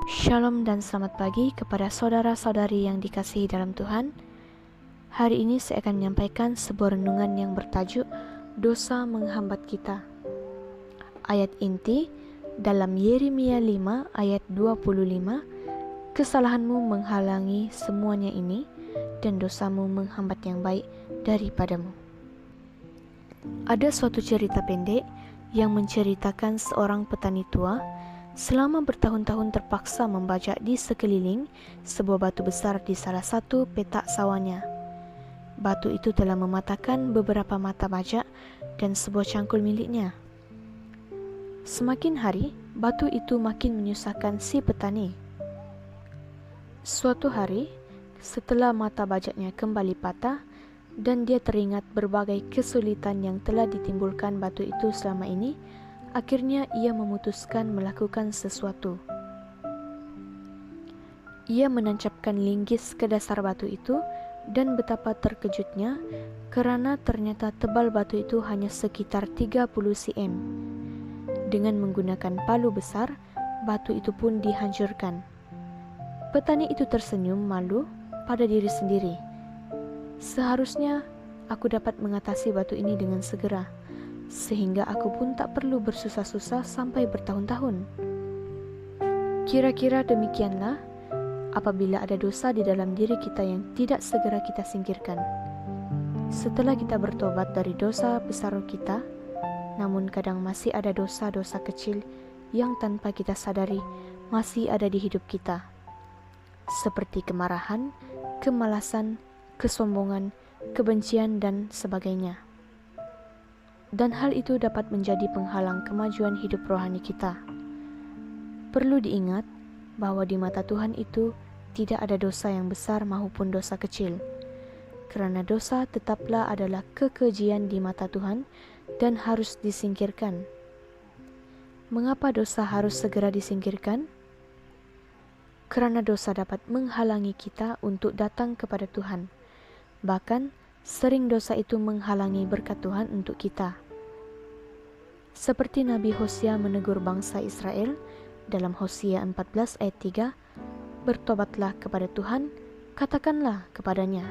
Shalom dan selamat pagi kepada saudara-saudari yang dikasihi dalam Tuhan. Hari ini saya akan menyampaikan sebuah renungan yang bertajuk Dosa Menghambat Kita. Ayat inti dalam Yeremia 5 ayat 25, kesalahanmu menghalangi semuanya ini dan dosamu menghambat yang baik daripadamu. Ada suatu cerita pendek yang menceritakan seorang petani tua selama bertahun-tahun terpaksa membajak di sekeliling sebuah batu besar di salah satu petak sawahnya. Batu itu telah mematahkan beberapa mata bajak dan sebuah cangkul miliknya. Semakin hari, batu itu makin menyusahkan si petani. Suatu hari, setelah mata bajaknya kembali patah dan dia teringat berbagai kesulitan yang telah ditimbulkan batu itu selama ini, akhirnya ia memutuskan melakukan sesuatu. Ia menancapkan linggis ke dasar batu itu dan betapa terkejutnya karena ternyata tebal batu itu hanya sekitar 30 cm. Dengan menggunakan palu besar, batu itu pun dihancurkan. Petani itu tersenyum malu pada diri sendiri. Seharusnya aku dapat mengatasi batu ini dengan segera, sehingga aku pun tak perlu bersusah-susah sampai bertahun-tahun. Kira-kira demikianlah apabila ada dosa di dalam diri kita yang tidak segera kita singkirkan. Setelah kita bertobat dari dosa besar kita, namun kadang masih ada dosa-dosa kecil yang tanpa kita sadari masih ada di hidup kita, seperti kemarahan, kemalasan, kesombongan, kebencian, dan sebagainya. Dan hal itu dapat menjadi penghalang kemajuan hidup rohani kita. Perlu diingat bahwa di mata Tuhan itu tidak ada dosa yang besar maupun dosa kecil, karena dosa tetaplah adalah kekejian di mata Tuhan dan harus disingkirkan. Mengapa dosa harus segera disingkirkan? Karena dosa dapat menghalangi kita untuk datang kepada Tuhan. Bahkan sering dosa itu menghalangi berkat Tuhan untuk kita. Seperti Nabi Hosea menegur bangsa Israel dalam Hosea 14 ayat 3, bertobatlah kepada Tuhan, katakanlah kepadanya,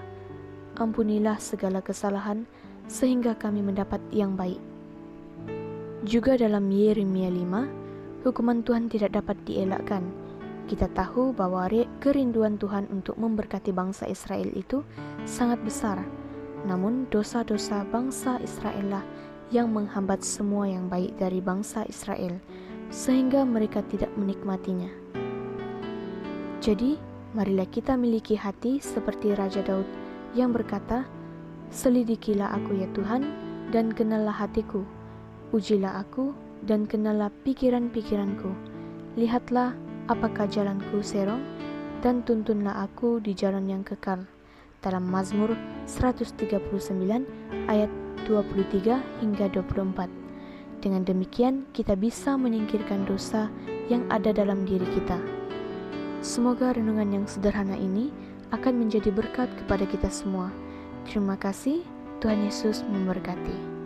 ampunilah segala kesalahan sehingga kami mendapat yang baik. Juga dalam Yeremia 5, hukuman Tuhan tidak dapat dielakkan. Kita tahu bahwa kerinduan Tuhan untuk memberkati bangsa Israel itu sangat besar. Namun dosa-dosa bangsa Israel lah yang menghambat semua yang baik dari bangsa Israel, sehingga mereka tidak menikmatinya. Jadi, marilah kita miliki hati seperti Raja Daud yang berkata, selidikilah aku ya Tuhan, dan kenallah hatiku. Ujilah aku, dan kenallah pikiran-pikiranku. Lihatlah apakah jalanku serong, dan tuntunlah aku di jalan yang kekal. Dalam Mazmur 139 ayat 23 hingga 24. Dengan demikian kita bisa menyingkirkan dosa yang ada dalam diri kita. Semoga renungan yang sederhana ini akan menjadi berkat kepada kita semua. Terima kasih, Tuhan Yesus memberkati.